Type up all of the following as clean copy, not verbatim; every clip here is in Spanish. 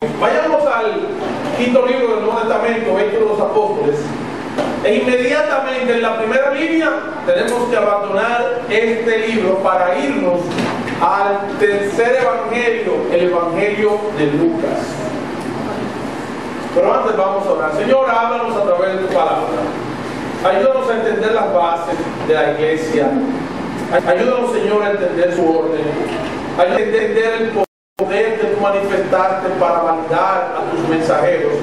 Vayamos al quinto libro del Nuevo Testamento, Hechos de los Apóstoles. E inmediatamente en la primera línea tenemos que abandonar este libro para irnos al tercer evangelio, el evangelio de Lucas. Pero antes vamos a orar. Señor, háblanos a través de tu palabra. Ayúdanos a entender las bases de la iglesia. Ayúdanos, Señor, a entender su orden. Ayúdanos a entender el poder de tu manifestarte para validar a tus mensajeros.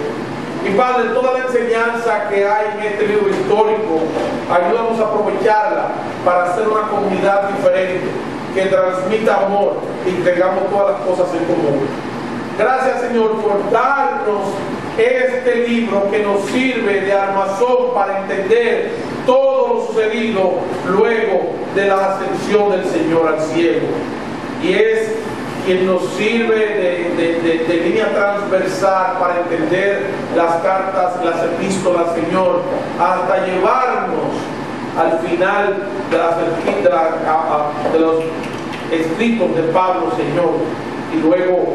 Y Padre, toda la enseñanza que hay en este libro histórico, ayúdanos a aprovecharla para hacer una comunidad diferente, que transmita amor y tengamos todas las cosas en común. Gracias, Señor, por darnos este libro que nos sirve de armazón para entender todo lo sucedido luego de la ascensión del Señor al cielo. Y es quien nos sirve de línea transversal para entender las cartas, las epístolas, Señor, hasta llevarnos al final de los escritos de Pablo, Señor, y luego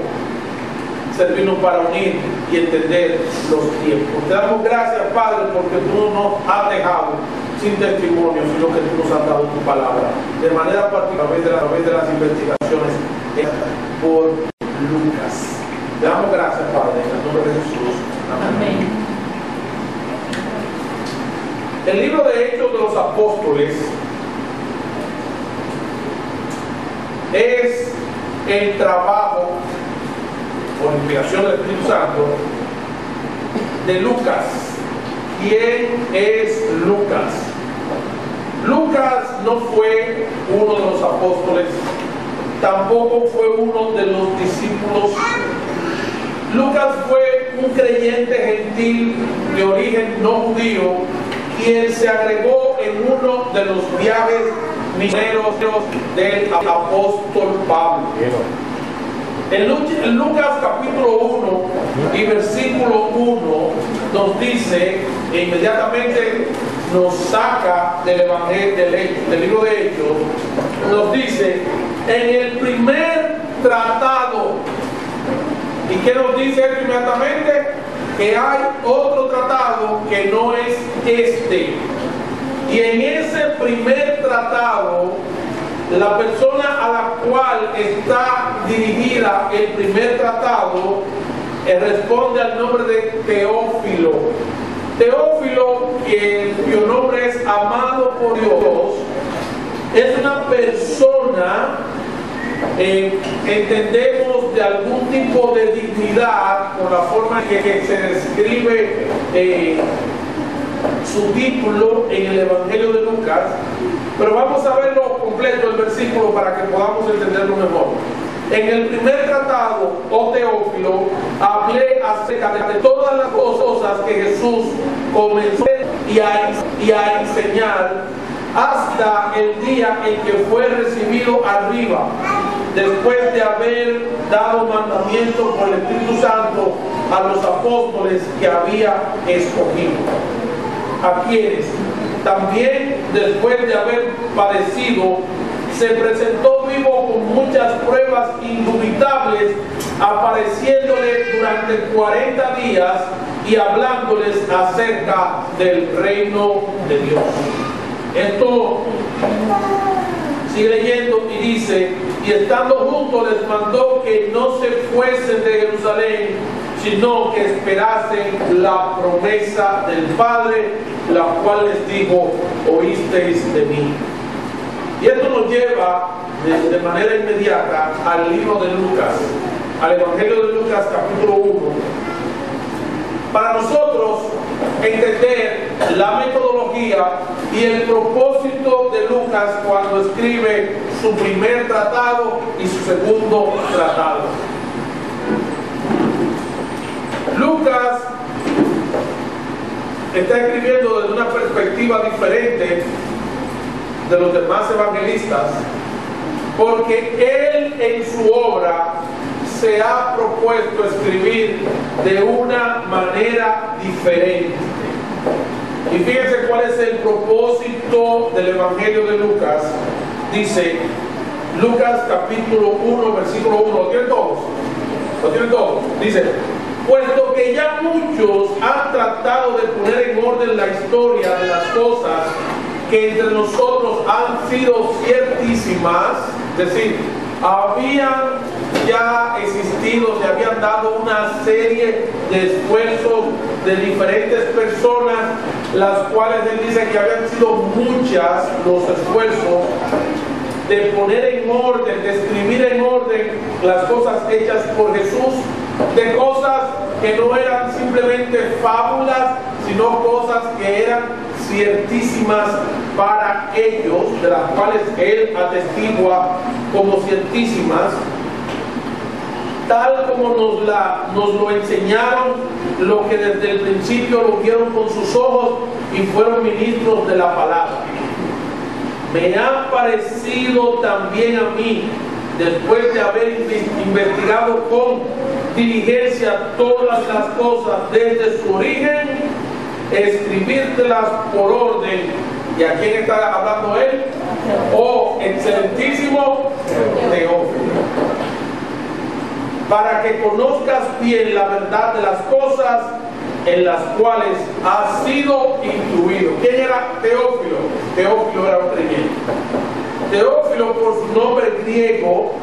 servirnos para unir y entender los tiempos. Te damos gracias, Padre, porque tú nos has dejado sin testimonio, sino que tú nos has dado tu palabra, de manera particular a través de las investigaciones por Lucas. Te damos gracias, Padre, en el nombre de Jesús. Amén. El libro de Hechos de los Apóstoles es el trabajo, por inspiración del Espíritu Santo, de Lucas. ¿Quién es Lucas? Lucas no fue uno de los apóstoles, tampoco fue uno de los discípulos. Lucas fue un creyente gentil de origen no judío, quien se agregó en uno de los viajes misioneros del apóstol Pablo. En Lucas capítulo 1 y versículo 1 nos dice, e inmediatamente nos saca del evangelio, del libro de Hechos, nos dice, en el primer tratado. ¿Y qué nos dice inmediatamente? Que hay otro tratado que no es este. Y en ese primer tratado, la persona a la cual está dirigida el primer tratado responde al nombre de Teófilo. Teófilo, cuyo nombre es amado por Dios, es una persona, entendemos, de algún tipo de dignidad por la forma en que se describe su título en el Evangelio de Lucas. Pero vamos a verlo completo el versículo para que podamos entenderlo mejor. En el primer tratado, oh Teófilo, hablé acerca de todas las cosas que Jesús comenzó y a enseñar hasta el día en que fue recibido arriba, después de haber dado mandamiento por el Espíritu Santo a los apóstoles que había escogido, a quienes también, después de haber padecido, se presentó vivo con muchas pruebas indubitables, apareciéndole durante 40 días y hablándoles acerca del reino de Dios. Esto sigue leyendo y dice, y estando juntos les mandó que no se fuesen de Jerusalén, sino que esperasen la promesa del Padre, la cual les dijo, oísteis de mí. Y esto nos lleva de manera inmediata al libro de Lucas, al Evangelio de Lucas capítulo 1. Para nosotros entender la metodología y el propósito de Lucas cuando escribe su primer tratado y su segundo tratado. Lucas está escribiendo desde una perspectiva diferente de los demás evangelistas, porque él en su obra se ha propuesto escribir de una manera diferente. Y fíjense cuál es el propósito del Evangelio de Lucas. Dice Lucas capítulo 1 versículo 1. ¿Lo tienen todos? ¿Lo tienen todos? Dice, puesto que ya muchos han tratado de poner en orden la historia de las cosas que entre nosotros han sido ciertísimas, es decir, habían ya existido, se habían dado una serie de esfuerzos de diferentes personas, las cuales él dice que habían sido muchas los esfuerzos de poner en orden, de escribir en orden las cosas hechas por Jesús, de cosas que no eran simplemente fábulas, sino cosas que eran ciertísimas para ellos, de las cuales él atestigua como ciertísimas, tal como nos lo enseñaron, lo que desde el principio lo vieron con sus ojos y fueron ministros de la palabra. Me ha parecido también a mí, después de haber investigado con diligencia todas las cosas desde su origen, escribírtelas por orden. ¿Y a quién está hablando él? Oh, excelentísimo Teófilo, para que conozcas bien la verdad de las cosas en las cuales has sido instruido. ¿Quién era Teófilo? Teófilo era un creyente. Teófilo, por su nombre griego,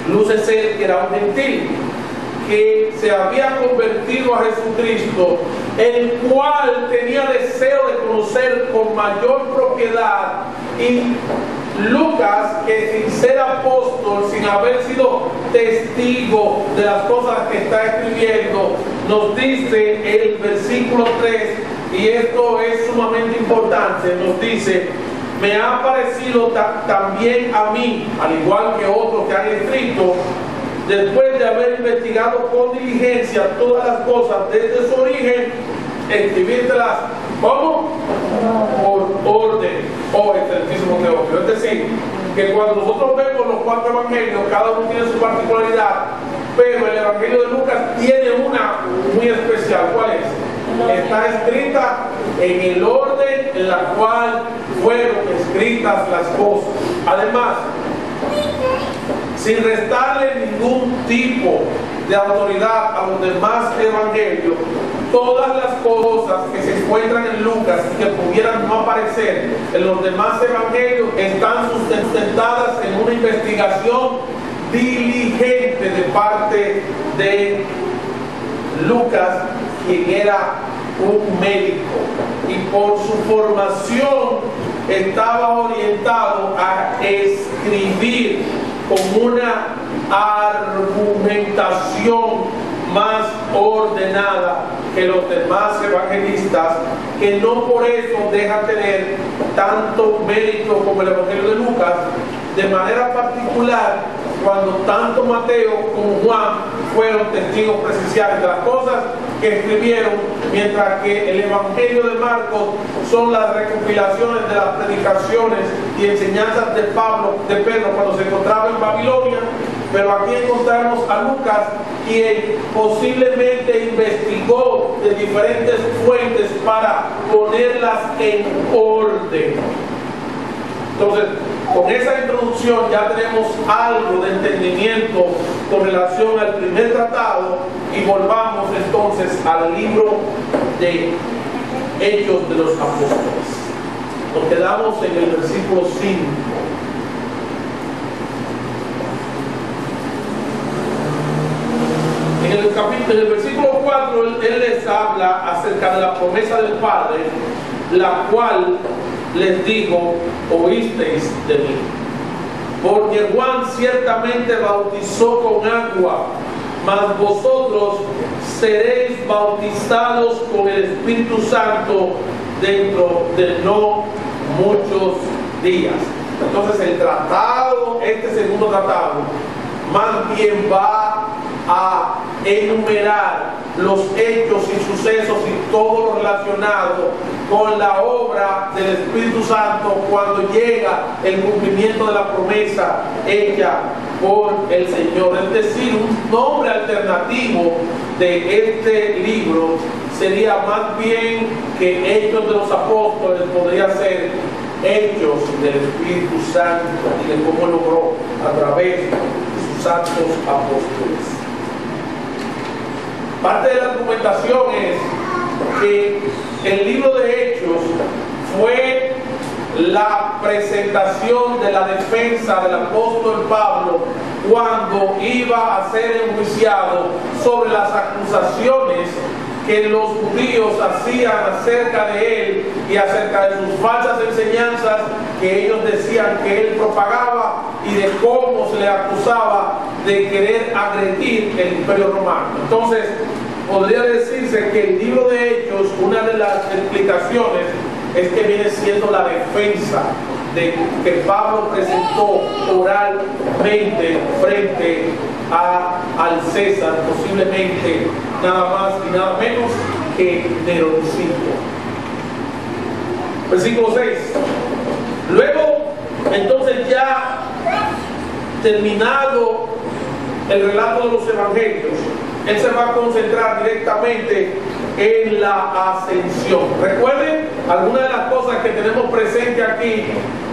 luce ser que era un gentil, que se había convertido a Jesucristo, el cual tenía deseo de conocer con mayor propiedad, y Lucas, que sin ser apóstol, sin haber sido testigo de las cosas que está escribiendo, nos dice el versículo 3, y esto es sumamente importante, nos dice: me ha parecido también a mí, al igual que otros que han escrito, después de haber investigado con diligencia todas las cosas desde su origen, escribírtelas, ¿cómo? Por orden, oh excelentísimo Teófilo. Es decir, que cuando nosotros vemos los 4 evangelios, cada uno tiene su particularidad, pero el evangelio de Lucas tiene una muy especial. ¿Cuál es? Está escrita en el orden en la cual fueron escritas las cosas. Además, sin restarle ningún tipo de autoridad a los demás evangelios, todas las cosas que se encuentran en Lucas y que pudieran no aparecer en los demás evangelios están sustentadas en una investigación diligente de parte de Lucas, quien era un médico, y por su formación estaba orientado a escribir con una argumentación más ordenada que los demás evangelistas, que no por eso deja tener tanto mérito como el evangelio de Lucas. De manera particular, cuando tanto Mateo como Juan fueron testigos presenciales de las cosas que escribieron, mientras que el evangelio de Marcos son las recopilaciones de las predicaciones y enseñanzas de Pedro cuando se encontraba en Babilonia. Pero aquí encontramos a Lucas, quien posiblemente investigó de diferentes fuentes para ponerlas en orden. Entonces, con esa introducción ya tenemos algo de entendimiento con relación al primer tratado, y volvamos entonces al libro de Hechos de los Apóstoles. Nos quedamos en el versículo 5. En el versículo 4, él les habla acerca de la promesa del Padre, la cual les digo: oísteis de mí. Porque Juan ciertamente bautizó con agua, mas vosotros seréis bautizados con el Espíritu Santo dentro de no muchos días. Entonces el tratado, este segundo tratado, más bien va a enumerar los hechos y sucesos y todo lo relacionado con la obra del Espíritu Santo cuando llega el cumplimiento de la promesa hecha por el Señor. Es decir, un nombre alternativo de este libro sería más bien que Hechos de los Apóstoles, podría ser Hechos del Espíritu Santo y de cómo logró a través de sus santos apóstoles. Parte de la argumentación es que el libro de Hechos fue la presentación de la defensa del apóstol Pablo cuando iba a ser enjuiciado sobre las acusaciones que los judíos hacían acerca de él y acerca de sus falsas enseñanzas que ellos decían que él propagaba y de cómo se le acusaba de querer agredir el Imperio Romano. Entonces, podría decirse que el libro de Hechos, una de las explicaciones es que viene siendo la defensa de que Pablo presentó oralmente frente al César, posiblemente nada más y nada menos que Neroncito. Versículo 6. Luego, entonces, ya terminado el relato de los evangelios, él se va a concentrar directamente en la ascensión. Recuerden, alguna de las cosas que tenemos presente aquí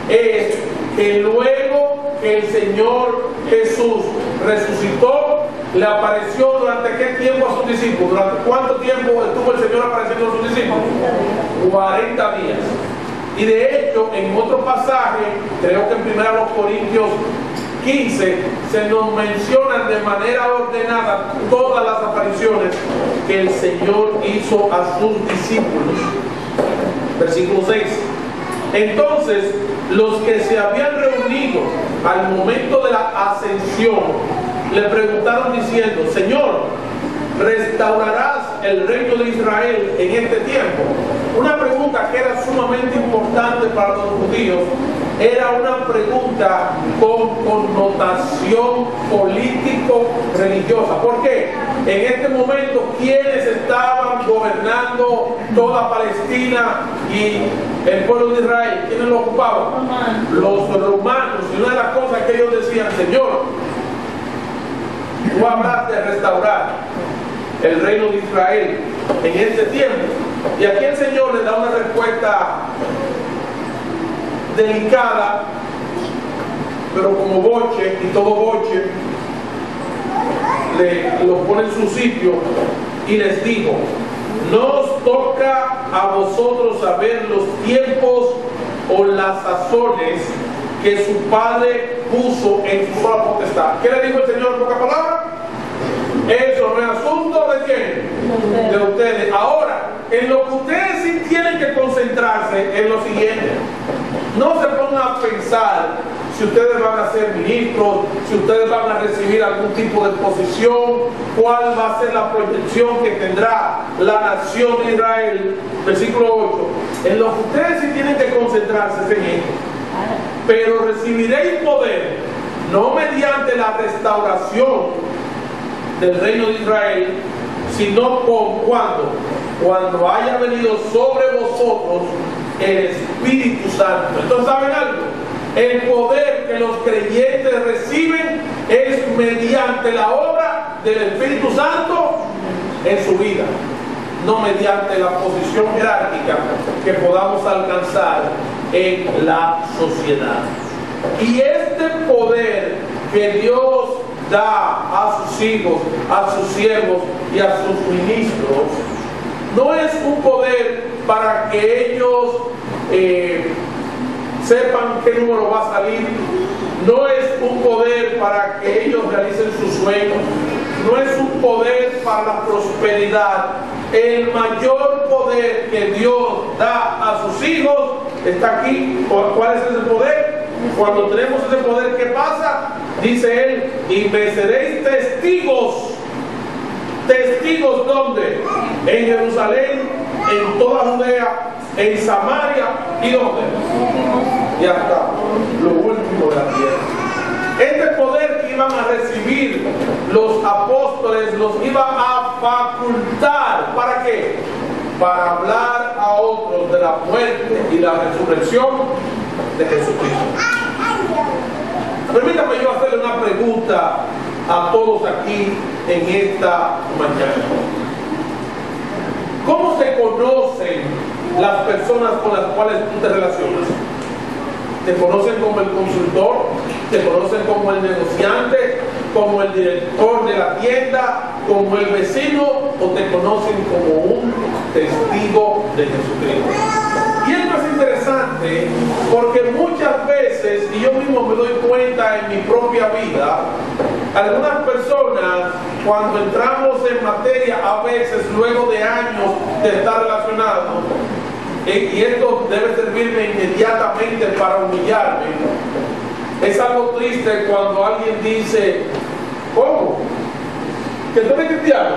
es que luego que el Señor Jesús resucitó, le apareció durante qué tiempo a sus discípulos. ¿Durante cuánto tiempo estuvo el Señor apareciendo a sus discípulos? 40 días. Y de hecho, en otro pasaje, creo que en 1 Corintios 15, se nos mencionan de manera ordenada todas las apariciones que el Señor hizo a sus discípulos. Versículo 6. Entonces, los que se habían reunido al momento de la ascensión le preguntaron diciendo: Señor, ¿restaurarás el reino de Israel en este tiempo? Una pregunta que era sumamente importante para los judíos. Era una pregunta con connotación político-religiosa. ¿Por qué? En este momento, ¿quiénes estaban gobernando toda Palestina y el pueblo de Israel? ¿Quiénes lo ocupaban? Los romanos. Y una de las cosas que ellos decían: Señor, tú habrás de restaurar el reino de Israel en este tiempo. Y aquí el Señor le da una respuesta delicada, pero como boche, y todo boche lo pone en su sitio, y les dijo: no os toca a vosotros saber los tiempos o las sazones que su Padre puso en su sola potestad. ¿Qué le dijo el Señor en pocas palabras? Eso no es asunto de quién, de ustedes. Ahora, en lo que ustedes sí tienen que concentrarse es lo siguiente: no se pongan a pensar si ustedes van a ser ministros, si ustedes van a recibir algún tipo de posición, cuál va a ser la proyección que tendrá la nación de Israel. Versículo 8. En lo que ustedes sí tienen que concentrarse es en esto: pero recibiréis poder, no mediante la restauración del reino de Israel, sino cuando haya venido sobre vosotros el Espíritu Santo. Entonces, ¿saben algo? El poder que los creyentes reciben es mediante la obra del Espíritu Santo en su vida, no mediante la posición jerárquica que podamos alcanzar en la sociedad. Y este poder que Dios da a sus hijos, a sus siervos y a sus ministros, no es un poder para que ellos sepan qué número va a salir, no es un poder para que ellos realicen sus sueños, no es un poder para la prosperidad. El mayor poder que Dios da a sus hijos está aquí. ¿Cuál es ese poder? Cuando tenemos ese poder, ¿qué pasa? Dice él: y me seréis testigos. ¿Testigos dónde? En Jerusalén, en toda Judea, en Samaria, ¿y dónde? Y hasta lo último de la tierra. Este poder que iban a recibir los apóstoles los iba a facultar. ¿Para qué? Para hablar a otros de la muerte y la resurrección de Jesucristo. Permítame yo hacerle una pregunta a todos aquí en esta mañana. ¿Cómo se conocen las personas con las cuales tú te relacionas? ¿Te conocen como el consultor? ¿Te conocen como el negociante? como el director de la tienda, como el vecino, o te conocen como un testigo de Jesucristo. Y esto es interesante porque muchas veces, y yo mismo me doy cuenta en mi propia vida, algunas personas, cuando entramos en materia, a veces luego de años de estar relacionados, y esto debe servirme inmediatamente para humillarme, es algo triste cuando alguien dice: ¿cómo? ¿Que tú eres cristiano?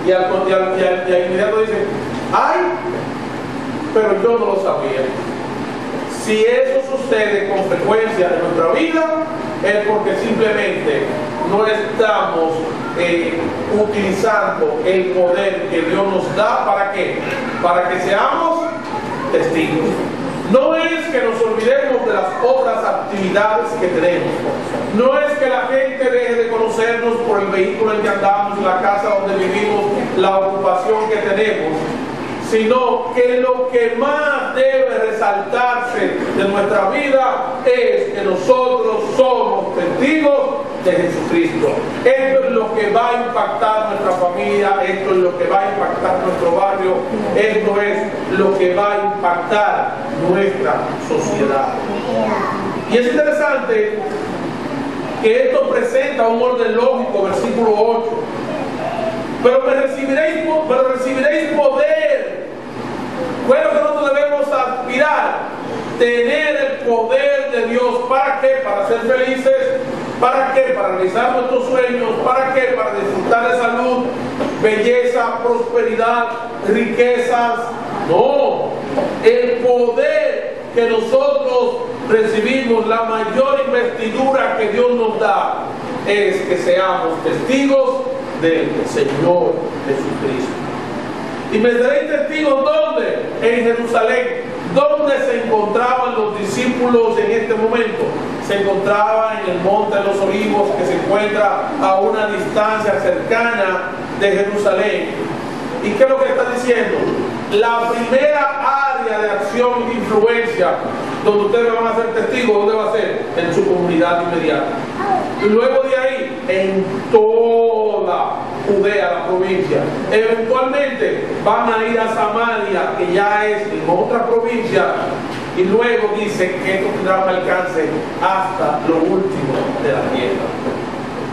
Y al inmediato dice: ¡ay! Pero yo no lo sabía. Si eso sucede con frecuencia en nuestra vida, es porque simplemente no estamos utilizando el poder que Dios nos da. ¿Para qué? Para que seamos testigos. No es que nos olvidemos de las otras actividades que tenemos. No es que la gente deje de conocernos por el vehículo en que andamos, la casa donde vivimos, la ocupación que tenemos, sino que lo que más debe resaltarse de nuestra vida es que nosotros somos testigos de Jesucristo. Esto es lo que va a impactar nuestra familia, esto es lo que va a impactar nuestro barrio, esto es lo que va a impactar nuestra sociedad. Y es interesante que esto presenta un orden lógico, versículo 8. Pero recibiréis poder. Bueno, que nosotros debemos aspirar, tener el poder de Dios. ¿Para qué? Para ser felices. ¿Para qué? Para realizar nuestros sueños. ¿Para qué? Para disfrutar de salud, belleza, prosperidad, riquezas. No, el poder que nosotros recibimos, la mayor investidura que Dios nos da, es que seamos testigos del Señor Jesucristo. Y me seréis testigos, ¿dónde? En Jerusalén. ¿Dónde se encontraban los discípulos en este momento? Se encontraban en el Monte de los Olivos, que se encuentra a una distancia cercana de Jerusalén. ¿Y qué es lo que está diciendo? La primera área de acción y de influencia donde ustedes van a ser testigos, ¿dónde va a ser? En su comunidad inmediata. Y luego de ahí, en toda Judea, la provincia. Eventualmente van a ir a Samaria, que ya es en otra provincia, y luego dice que esto tendrá un alcance hasta lo último de la tierra.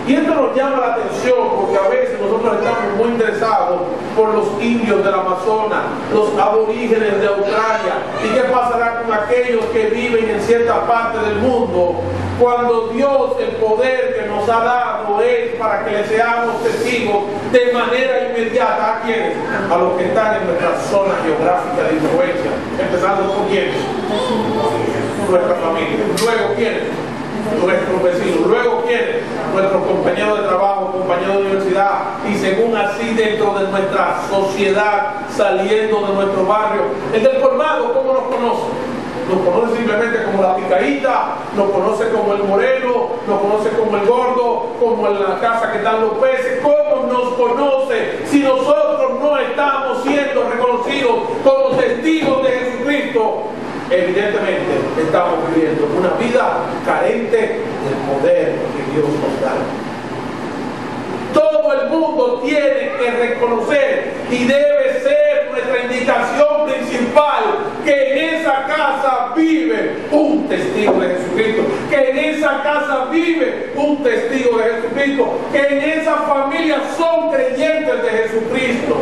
Y esto nos llama la atención porque a veces nosotros estamos muy interesados por los indios del Amazonas, los aborígenes de Australia, y qué pasará con aquellos que viven en ciertas partes del mundo, cuando Dios, el poder que nos ha dado es para que le seamos testigos de manera inmediata. ¿A quiénes? A los que están en nuestra zona geográfica de influencia, empezando por quiénes, nuestra familia, luego quiénes, nuestros vecinos, luego quiénes, nuestros compañeros de trabajo, compañeros de universidad, y según así dentro de nuestra sociedad, saliendo de nuestro barrio. El del colmado, ¿cómo nos conoce? Nos conoce simplemente como la picadita, nos conoce como el moreno, nos conoce como el gordo, como en la casa que están los peces. ¿Cómo nos conoce si nosotros no estamos siendo reconocidos como testigos de Jesucristo? Evidentemente estamos viviendo una vida carente del poder que Dios nos da. Todo el mundo tiene que reconocer y debe ser nuestra indicación principal que en esa casa vive un testigo de Jesucristo, que en esa casa vive un testigo de Jesucristo, que en esa familia son creyentes de Jesucristo.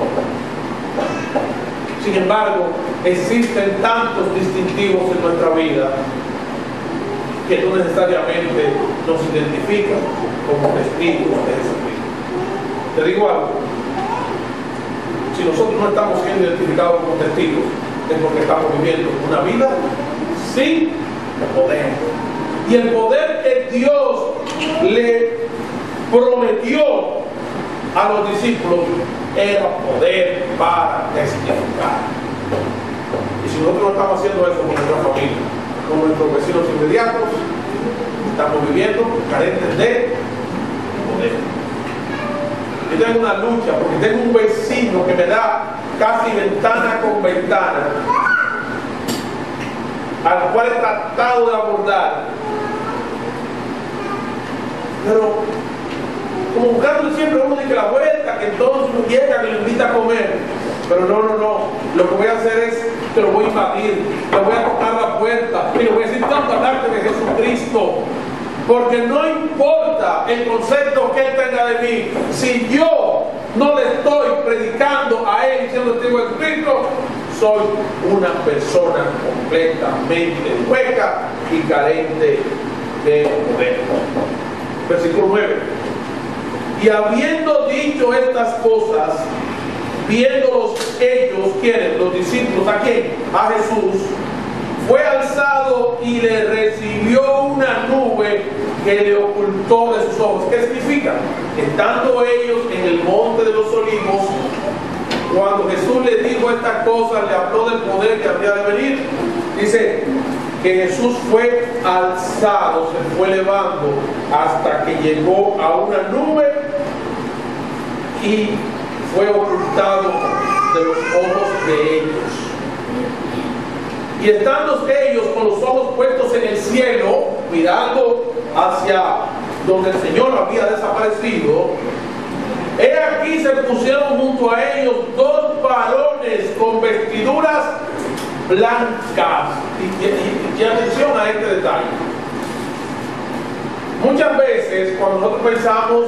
Sin embargo, existen tantos distintivos en nuestra vida que no necesariamente nos identifican como testigos de Jesucristo. Te digo algo, si nosotros no estamos siendo identificados como testigos, es porque estamos viviendo una vida sin poder. Y el poder que Dios le prometió a los discípulos era poder para testificar. Y si nosotros no estamos haciendo eso con nuestra familia, con nuestros vecinos inmediatos, estamos viviendo carentes de poder. Yo tengo una lucha porque tengo un vecino que me da casi ventana con ventana, al cual he tratado de abordar, Pero como buscando siempre uno dice la vuelta, que entonces uno llega, que lo invita a comer. Pero no. Lo que voy a hacer es que lo voy a invadir, le voy a tocar la puerta y le voy a decir tanto hablarte de Jesucristo. Porque no importa el concepto que él tenga de mí, si yo no le estoy predicando a él diciendo testigo de Cristo, soy una persona completamente hueca y carente de poder. Versículo 9. Y habiendo dicho estas cosas, viéndolos ellos, ¿quiénes? Los discípulos, ¿a quién? A Jesús. Fue alzado y le recibió una nube que le ocultó de sus ojos. ¿Qué significa? Estando ellos en el monte de los olivos, cuando Jesús le dijo estas cosas, le habló del poder que había de venir. Dice que Jesús fue alzado, se fue elevando hasta que llegó a una nube y fue ocultado de los ojos de ellos. Y estando ellos con los ojos puestos en el cielo, mirando hacia donde el Señor había desaparecido, he aquí se pusieron junto a ellos dos varones con vestiduras blancas. Y atención a este detalle. Muchas veces cuando nosotros pensamos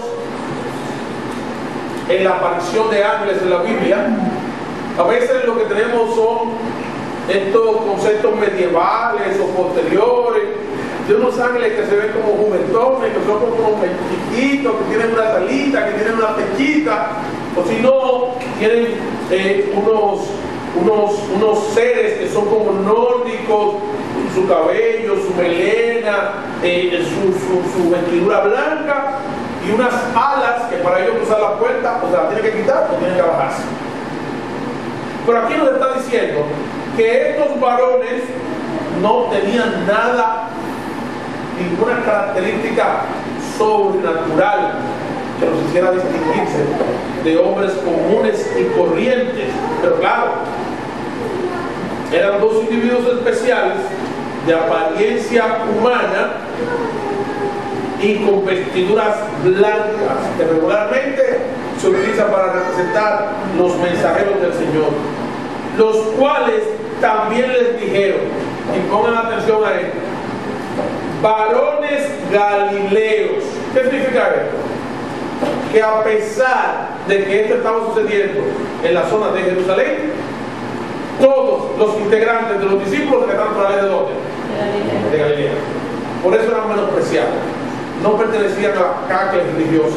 en la aparición de ángeles en la Biblia, a veces lo que tenemos son estos conceptos medievales o posteriores de unos ángeles que se ven como juguetones, que son como chiquitos, que tienen una salita, que tienen una pechita, o si no, tienen unos seres que son como nórdicos, su cabello, su melena, su vestidura blanca y unas alas que para ellos cruzar la puerta o se las tienen que quitar o tienen que bajarse. Pero aquí nos está diciendo que estos varones no tenían nada, ninguna característica sobrenatural que los hiciera distinguirse de hombres comunes y corrientes. Pero claro, eran dos individuos especiales de apariencia humana y con vestiduras blancas que regularmente se utilizan para representar los mensajeros del Señor, los cuales también les dijeron, y pongan atención a esto, varones galileos. ¿Qué significa esto? Que a pesar de que esto estaba sucediendo en la zona de Jerusalén, todos los integrantes de los discípulos que estaban por la ley de dónde? De Galilea. Por eso eran menospreciados, no pertenecían a la cacle religiosa.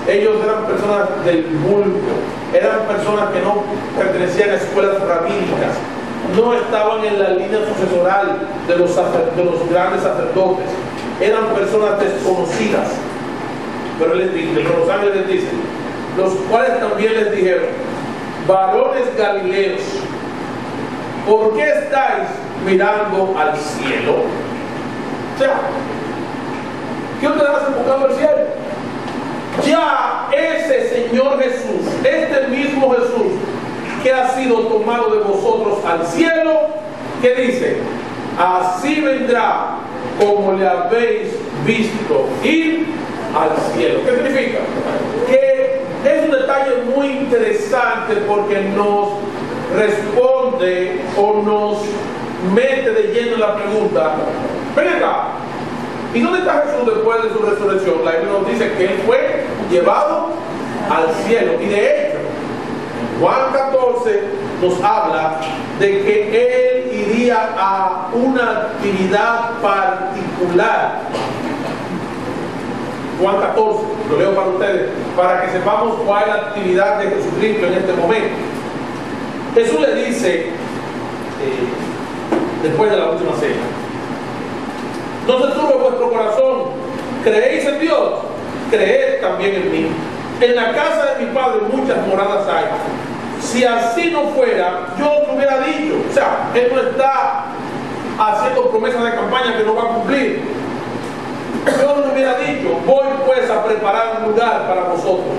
Ellos eran personas del vulgo, eran personas que no pertenecían a escuelas rabínicas, no estaban en la línea sucesoral de los grandes sacerdotes, eran personas desconocidas. Pero les dice, los ángeles les dicen, los cuales también les dijeron, varones galileos, ¿por qué estáis mirando al cielo? O sea, ¿qué ustedes hacen buscando el cielo? Ya ese Señor Jesús, este mismo Jesús que ha sido tomado de vosotros al cielo, ¿qué dice? Así vendrá como le habéis visto ir al cielo. ¿Qué significa? Que es un detalle muy interesante porque nos responde o nos mete de lleno en la pregunta, ven acá, ¿y dónde está Jesús después de su resurrección? La Biblia nos dice que Él fue llevado al cielo. Y de hecho, Juan 14 nos habla de que Él iría a una actividad particular. Juan 14, lo leo para ustedes, para que sepamos cuál es la actividad de Jesucristo en este momento. Jesús le dice, después de la última cena, no se turbe vuestro corazón, creéis en Dios, creed también en mí. En la casa de mi Padre muchas moradas hay. Si así no fuera, yo os lo hubiera dicho. O sea, Él no está haciendo promesas de campaña que no va a cumplir. Yo os lo hubiera dicho, voy pues a preparar un lugar para vosotros.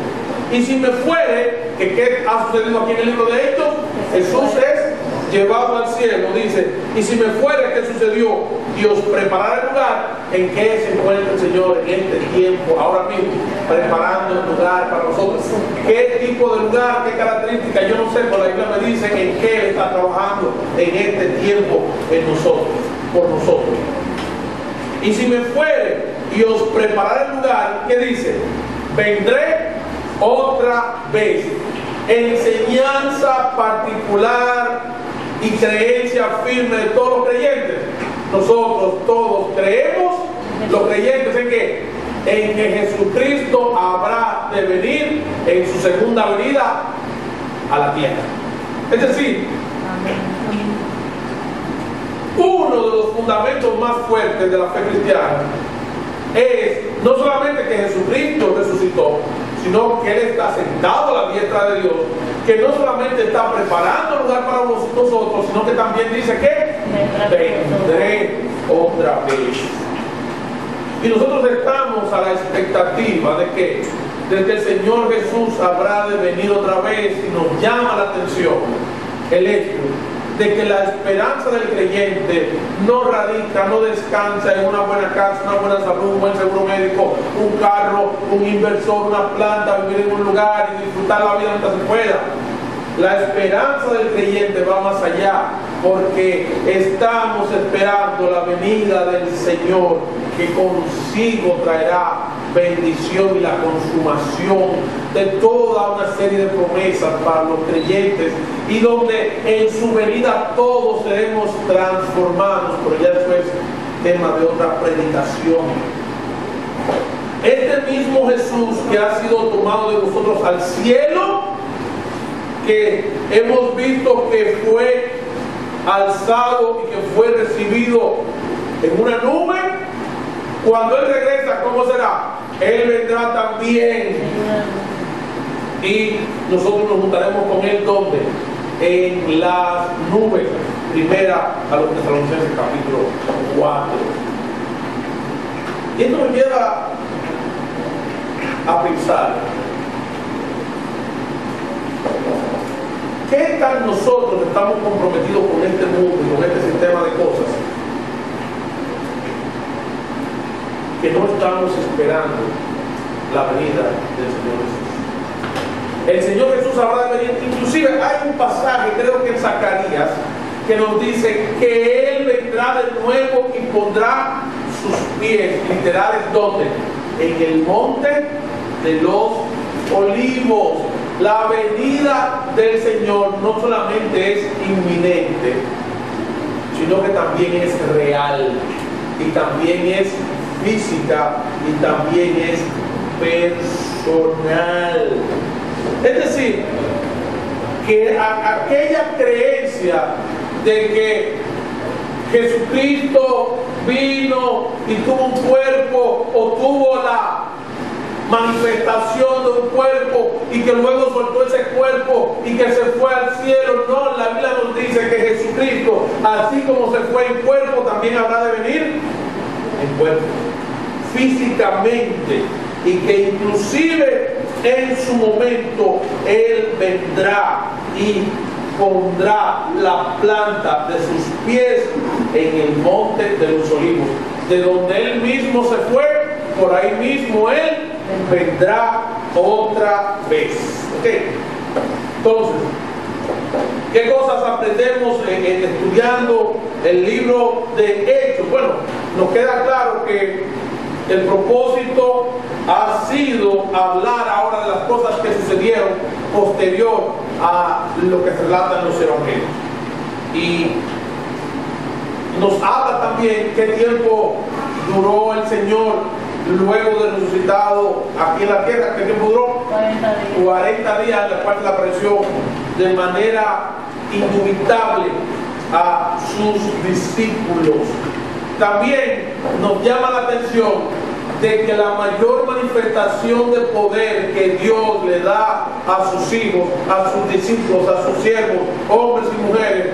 Y si me fuere, que ¿qué ha sucedido aquí en el libro de Hechos? Jesús es llevado al cielo, dice, y si me fuere, ¿qué sucedió? Dios preparará el lugar en que se encuentra el Señor en este tiempo, ahora mismo, preparando el lugar para nosotros. ¿Qué tipo de lugar, qué características? Yo no sé, pero la Biblia me dice en qué Él está trabajando en este tiempo en nosotros, por nosotros. Y si me fuere y os prepararé el lugar, ¿qué dice? Vendré otra vez. Enseñanza particular y creencia firme de todos los creyentes. Nosotros todos creemos, los creyentes, ¿en qué? En que Jesucristo habrá de venir en su segunda venida a la tierra. Es decir, uno de los fundamentos más fuertes de la fe cristiana es no solamente que Jesucristo resucitó, sino que Él está sentado a la diestra de Dios, que no solamente está preparando el lugar para nosotros, sino que también dice que vendré otra vez. Y nosotros estamos a la expectativa de que el Señor Jesús habrá de venir otra vez, y nos llama la atención el hecho de que la esperanza del creyente no radica, no descansa en una buena casa, una buena salud, un buen seguro médico, un carro, un inversor, una planta, vivir en un lugar y disfrutar la vida mientras se pueda. La esperanza del creyente va más allá, porque estamos esperando la venida del Señor, que consigo traerá bendición y la consumación de toda una serie de promesas para los creyentes, y donde en su venida todos seremos transformados. Pero ya eso es tema de otra predicación. Este mismo Jesús que ha sido tomado de nosotros al cielo, que hemos visto que fue alzado y que fue recibido en una nube, cuando Él regresa, ¿cómo será? Él vendrá también, y nosotros nos juntaremos con Él, ¿dónde? En las nubes. Primera a los Tesalonicenses, capítulo 4. Y esto me lleva a pensar, ¿qué tal nosotros estamos comprometidos con este mundo y con este sistema de cosas, que no estamos esperando la venida del Señor Jesús? El Señor Jesús habrá de venir. Inclusive hay un pasaje, creo que en Zacarías, que nos dice que Él vendrá de nuevo y pondrá sus pies, literales, ¿dónde? En el monte de los olivos. La venida del Señor no solamente es inminente, sino que también es real, y también es física, y también es personal. Es decir, que aquella creencia de que Jesucristo vino y tuvo un cuerpo, o tuvo la manifestación de un cuerpo y que luego soltó ese cuerpo y que se fue al cielo, no, la Biblia nos dice que Jesucristo, así como se fue en cuerpo, también habrá de venir en cuerpo, físicamente, y que inclusive en su momento Él vendrá y pondrá la planta de sus pies en el monte de los olivos, de donde Él mismo se fue, por ahí mismo Él vendrá otra vez. ¿Ok? Entonces, ¿qué cosas aprendemos estudiando el libro de Hechos? Bueno, nos queda claro que el propósito ha sido hablar ahora de las cosas que sucedieron posterior a lo que relatan los evangelios. Y nos habla también qué tiempo duró el Señor luego de resucitado aquí en la tierra. ¿Qué tiempo duró? 40 días, en la cual le apareció de manera indubitable a sus discípulos. También nos llama la atención de que la mayor manifestación de poder que Dios le da a sus hijos, a sus discípulos, a sus siervos, hombres y mujeres,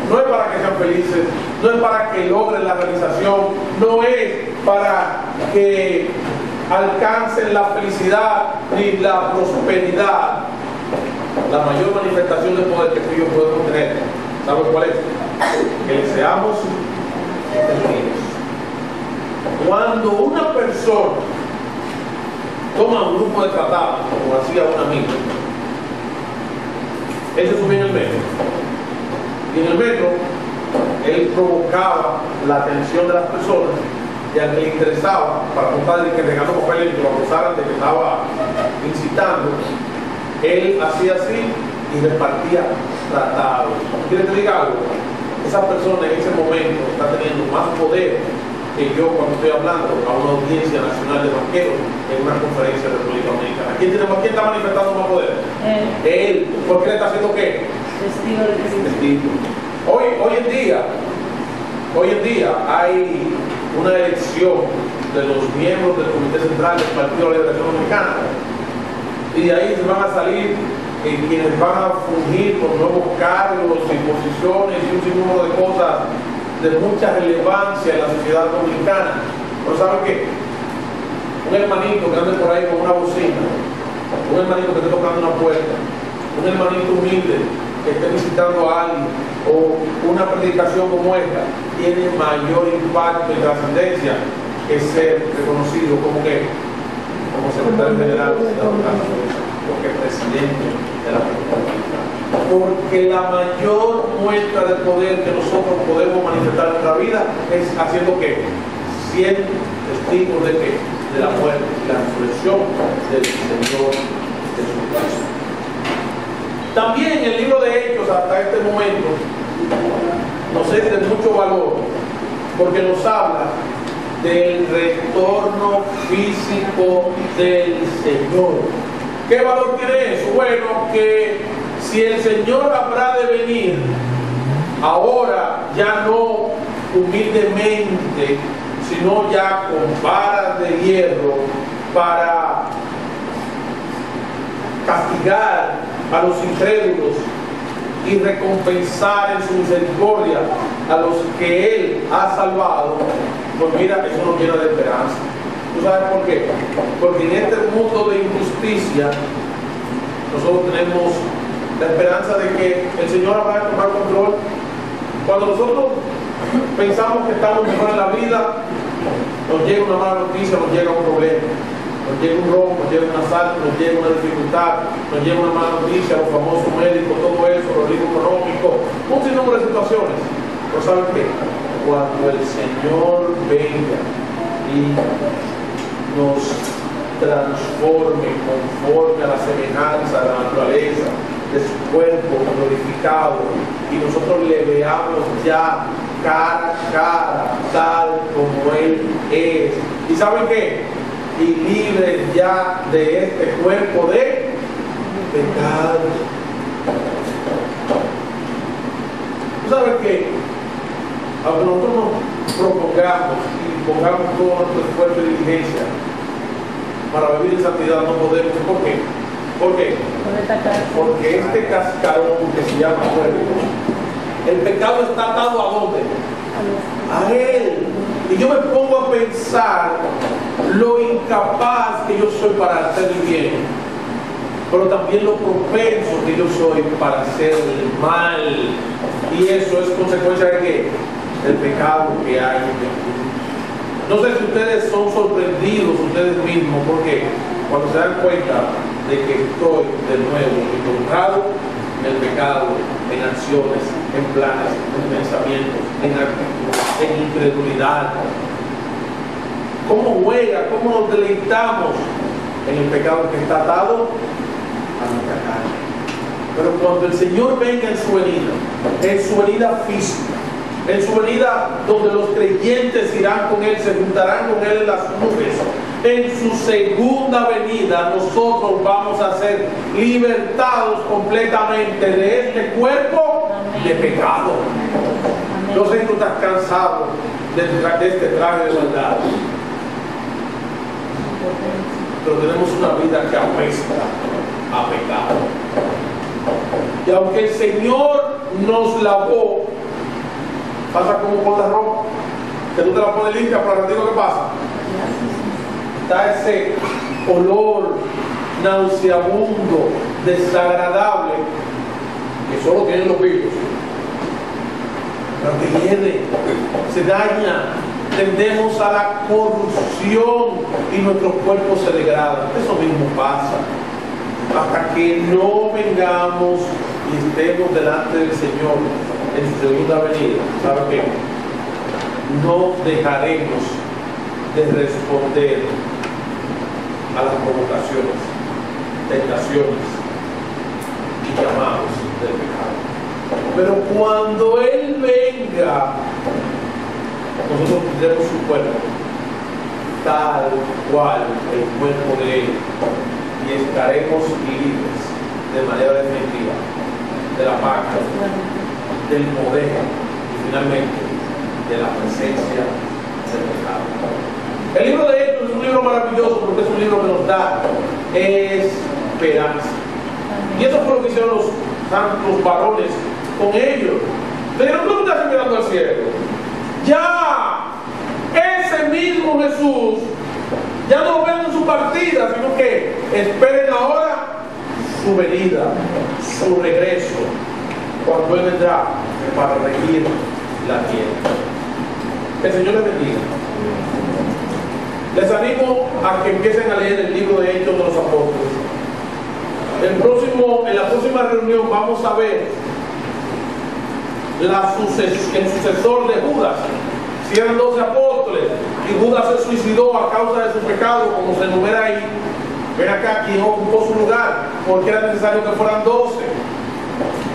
no es para que sean felices, no es para que logren la realización, no es para que alcancen la felicidad ni la prosperidad. La mayor manifestación de poder que ellos podemos tener ¿Sabe cuál es? Que le seamos entendidos. Cuando una persona toma un grupo de tratados, como hacía un amigo, él se subía en el metro. Y en el metro, él provocaba la atención de las personas y al que le interesaba, para contar que regaló papeles y lo acusaran de que estaba incitando, él hacía así y repartía tratados. ¿Quieres que diga algo? Esa persona en ese momento está teniendo más poder que yo cuando estoy hablando a una audiencia nacional de banqueros en una conferencia de República Dominicana. ¿Quién está manifestando más poder? Él. ¿Por qué le está haciendo qué? Testigo. Hoy en día hay una elección de los miembros del Comité Central del Partido de la Liberación Dominicana, y de ahí se van a salir quienes van a fungir con nuevos cargos y posiciones y un sinnúmero de cosas de mucha relevancia en la sociedad dominicana. Pero ¿saben qué? Un hermanito que ande por ahí con una bocina, un hermanito que esté tocando una puerta, un hermanito humilde que esté visitando a alguien, o una predicación como esta, tiene mayor impacto y trascendencia que ser reconocido como secretario general de la organización, porque presidente de la República. Porque la mayor muestra de poder que nosotros podemos manifestar en nuestra vida es haciendo que 100 testigos de que de la muerte y la resurrección del Señor Jesucristo. También el libro de Hechos hasta este momento nos es de mucho valor, porque nos habla del retorno físico del Señor. ¿Qué valor tiene eso? Bueno, que si el Señor habrá de venir ahora, ya no humildemente, sino ya con varas de hierro para castigar a los incrédulos y recompensar en su misericordia a los que Él ha salvado, pues mira, eso nos llena de esperanza. ¿Tú sabes por qué? Porque en este mundo de injusticia nosotros tenemos la esperanza de que el Señor habrá de tomar control. Cuando nosotros pensamos que estamos mejor en la vida, nos llega una mala noticia, nos llega un problema, nos llega un robo, nos llega un asalto, nos llega una dificultad, nos llega una mala noticia, los famosos médicos, todo eso, los riesgos económicos, un sinnúmero de situaciones. Pero ¿saben qué? Cuando el Señor venga y nos transforme conforme a la semejanza de la naturaleza de su cuerpo glorificado, y nosotros le veamos ya cara a cara, tal como Él es. ¿Y saben qué? Y libres ya de este cuerpo de pecado. ¿Tú sabes qué? Aunque nosotros nos propongamos y pongamos todo nuestro esfuerzo y diligencia para vivir en santidad, no podemos. ¿Por qué? ¿Por qué? Porque este cascarón que se llama cuerpo, el pecado está atado ¿a dónde? A Él. Y yo me pongo a pensar lo incapaz que yo soy para hacer el bien, pero también lo propenso que yo soy para hacer el mal. Y eso es consecuencia de ¿qué? Del pecado que hay en mí. No sé si ustedes son sorprendidos ustedes mismos, porque cuando se dan cuenta de que estoy de nuevo involucrado en el pecado, en acciones, en planes, en pensamientos, en actitudes, en incredulidad. ¿Cómo juega? ¿Cómo nos deleitamos en el pecado que está atado a nuestra carne? Pero cuando el Señor venga en su venida física, en su venida donde los creyentes irán con Él, se juntarán con Él en las nubes, en su segunda venida nosotros vamos a ser libertados completamente de este cuerpo de pecado. No sé si tú estás cansado de este traje de maldad, pero tenemos una vida que apesta a pecado. Y aunque el Señor nos lavó, pasa como con la ropa, que tú te la pones limpia, pero al ratito ¿qué pasa? Está ese olor nauseabundo, desagradable, que solo tienen los vivos. pero que hiede, se daña, tendemos a la corrupción y nuestro cuerpo se degrada. Eso mismo pasa hasta que no vengamos y estemos delante del Señor en su segunda venida. ¿Sabe qué? No dejaremos de responder a las provocaciones, tentaciones y llamados del pecado. Pero cuando Él venga, nosotros tendremos su cuerpo tal cual el cuerpo de Él y estaremos libres de manera definitiva de la pacta, del poder y finalmente de la presencia del pecado. El libro de Hechos es un libro maravilloso porque es un libro que nos da esperanza. Y eso fue lo que hicieron los santos varones con ellos. Le dijeron: ¿dónde estás mirando al cielo? Ya ese mismo Jesús ya no ven en su partida, sino que esperen ahora su venida, su regreso, cuando Él vendrá para regir la tierra. Que el Señor les bendiga. Les animo a que empiecen a leer el libro de Hechos de los Apóstoles. En la próxima reunión vamos a ver el sucesor de Judas. Si eran 12 apóstoles y Judas se suicidó a causa de su pecado, como se enumera ahí, ven acá, ¿quién ocupó su lugar? ¿Por qué era necesario que fueran 12?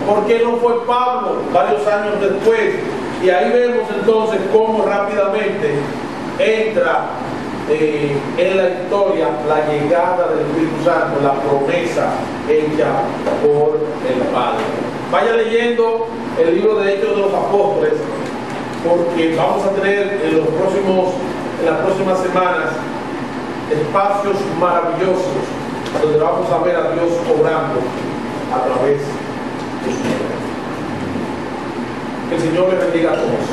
¿Por qué no fue Pablo varios años después? Y ahí vemos entonces cómo rápidamente entra en la historia la llegada del Espíritu Santo, la promesa hecha por el Padre. Vaya leyendo el libro de Hechos de los Apóstoles, porque vamos a tener en las próximas semanas espacios maravillosos donde vamos a ver a Dios obrando a través de su vida. Que el Señor les bendiga a todos.